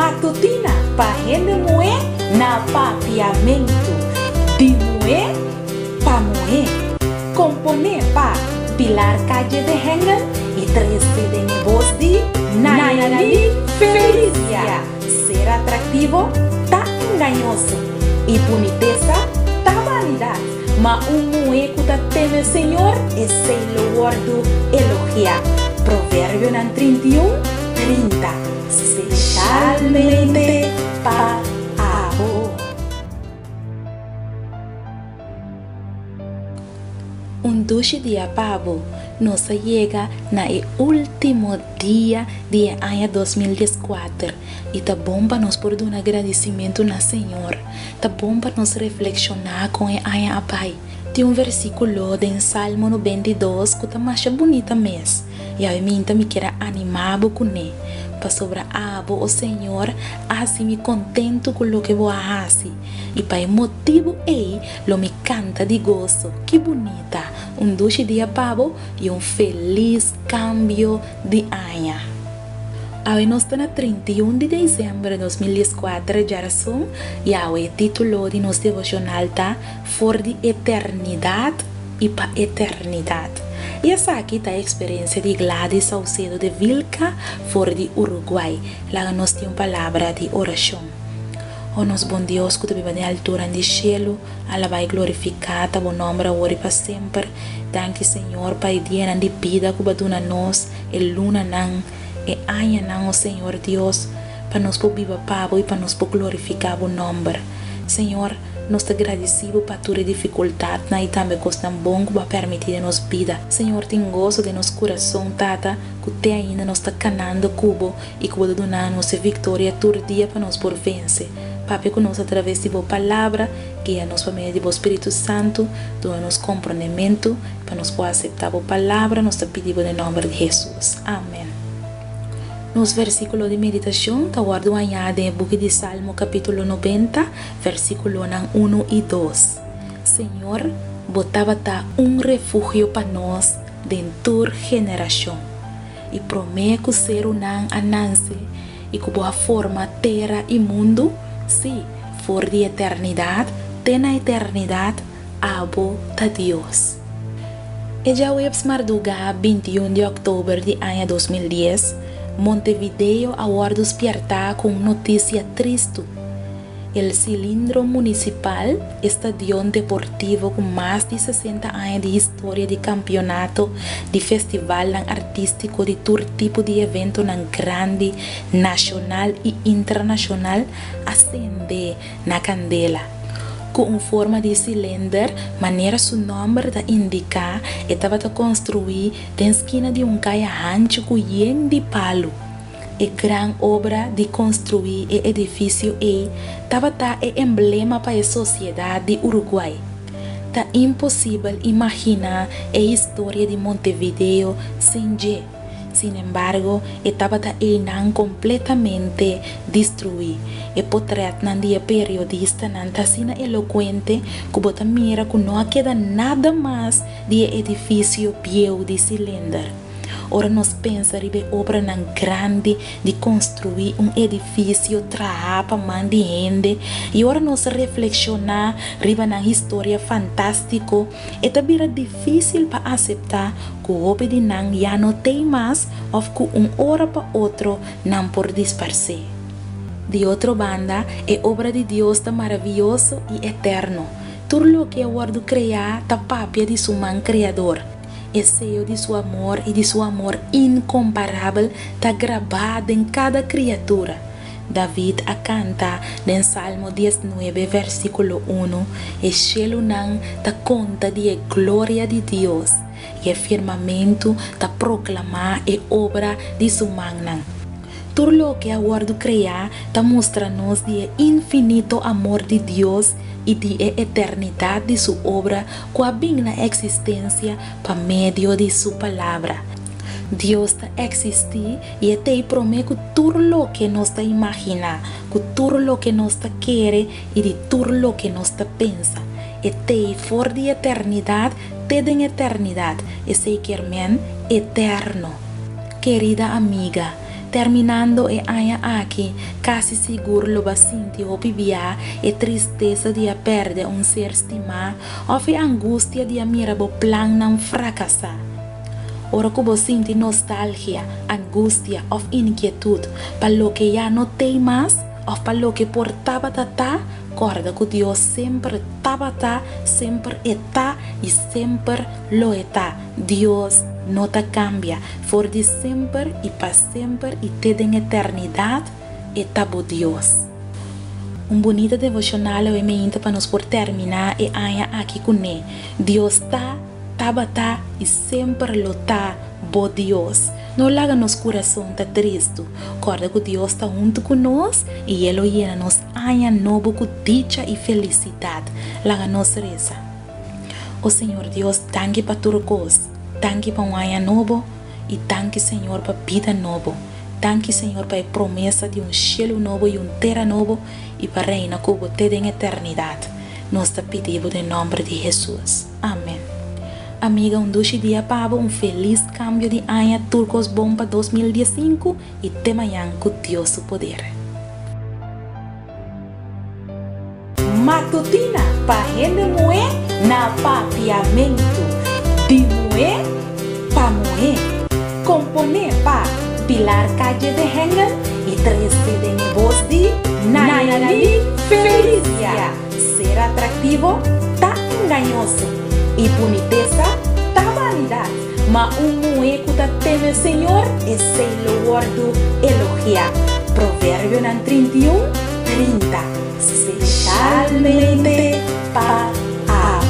matutina pa rende moe na papiamento, de moe pa moe, compone pa pilar calle de hengen e 13 de voz de Nayeli Felicia. Ser atractivo tá engañoso e boniteza tá vanidad, mas moe que tá teme Senhor é sem loordo elogiar. Provérbio 31:30, especialmente para abo. Duche dia pavo, nos llega na el último dia de año 2014 e tá bom para nós por um agradecimento na Senhor, tá bom para nós reflexionar com o año abai. Tem versículo de Salmo 92 que tá mais bonita mesmo, e a mim me quer animar com ele. Para sobre abo o Senhor, assim me contento com o que vou fazer. E para motivo lo me canta de gozo. Que bonita! Dulce dia pavo e feliz cambio de ano. Hoje nós estamos no 31 de dezembro de 2014, já são, e o título de nosso devocional está For de Eternidade e para Eternidade. E essa aqui está a experiência de Gladys Saucedo de Vilca, fora de Uruguai. Lá nós temos palavra de oração. Oh, nosso bom Deus, que tu vive na altura do céu, ela vai glorificar, tá bom nome, agora e para sempre. Danke, Senhor, Pai, dia de vida, que baduna nós, e luna não, e aia não, oh Senhor Deus, para nós por viver pavo e para nós por glorificar o nome. Senhor, nós te agradecemos para tua dificuldade e também gostamos bom que vai permitir nos vida. Senhor, tem gosto de nosso coração, tata, que te ainda nos está canando cubo e que vai dar nossa vitória todo dia para nós por vencer. Papai, conosco através de boa palavra, guia-nos por meio de Boa Espírito Santo, doa-nos compreendimento, para nós poder aceitar a boa palavra, nós te pedimos em nome de Jesus. Amém. Nos versículos de meditação, está guardado em o book de Salmo capítulo 90, versículo 1 e 2. Senhor, botava refúgio para nós dentro da geração. E prometo ser ananse e que boa forma terra e mundo, se for de eternidade, tem na eternidade, abo ta Deus. E já webs marduga 21 de outubro de ano 2010, Montevideo agora despierta com notícia triste. O cilindro municipal, estadio deportivo com mais de 60 anos de história de campeonato, de festival artístico de todo tipo de evento grande, nacional e internacional, acende na candela. Com forma de cilindro, maneira seu nome da indicar, estava construído na esquina de caia rancho de palo. A grande obra de construir o edifício estava emblema para a sociedade de Uruguai. Tá impossível imaginar a história de Montevideo sem G. Sin embargo, estava completamente destruído. E portrait de periodista está sendo eloquente que bota mira que não queda nada mais de edifício viejo de cilindro. Ora nós pensamos em obra grande de construir edifício para man de gente e ora nós reflexionar riba na história fantástica e também difícil para aceitar que o obra de nan já não tem mais ou que hora para outro não por dispersar. De outra banda, a obra de Deus está maravilhoso e eterno. Tudo o que o guardo criar está papia de seu man criador. O sello de seu amor e de seu amor incomparável está gravado em cada criatura. David a canta em Salmo 19, versículo 1, o cielo não está conta de glória de Deus e o firmamento está proclamar a obra de sua mão. Tudo o que a guardo criar está mostrando-nos o infinito amor de Deus e de eternidade de sua obra que habita na existência por meio de sua palavra. Deus existe e te promete tudo o que nós imagina, que tudo o que nós quer e de tudo o que nós pensa. E te for de eternidade, te de eternidade, e se quer eterno. Querida amiga, terminando e aia aqui, casi seguro lo basinti o pibia e tristeza de a perder um ser estimado, ou a angústia de a mira bo plan não fracassar. Ora que você sente nostalgia, angústia ou inquietude para lo que já não tem mais ou para lo que portava tá, recorda que Deus sempre tá, sempre está e sempre lo está. Deus não te cambia, for de sempre e para sempre e te em eternidade, está bo Deus. Bonita devocional é mente para nós por terminar e aia aqui com ele. Deus tá e sempre lo tá, bo Deus. Não larga nos coração tá triste. Recorda que Deus está junto conosco e Ele llena nos aia novo com dicha e felicidade. Larga nos reza. O Senhor Deus, tanque para tudo coisa. Tanque para um aia novo e tanque, Senhor, para vida novo. Tanque, Senhor, para a promessa de cielo novo e terra novo e para reina que você em eternidade. Nós te pedimos em nome de Jesus. Amém. Amiga, doce dia para feliz cambio de año Turcos Bomba 2015 e te manhã com Deus o poder. Matutina para gente moer na papiamento. De moer para moer. Componer para Pilar Calle de Hengen e 13 de voz de Nayeli Felicia. Ser atractivo tá engañoso e boniteza tá vanidade, mas mueco da teme Senhor e sei lo guardo elogiar. Provérbio 31:30, especialmente para a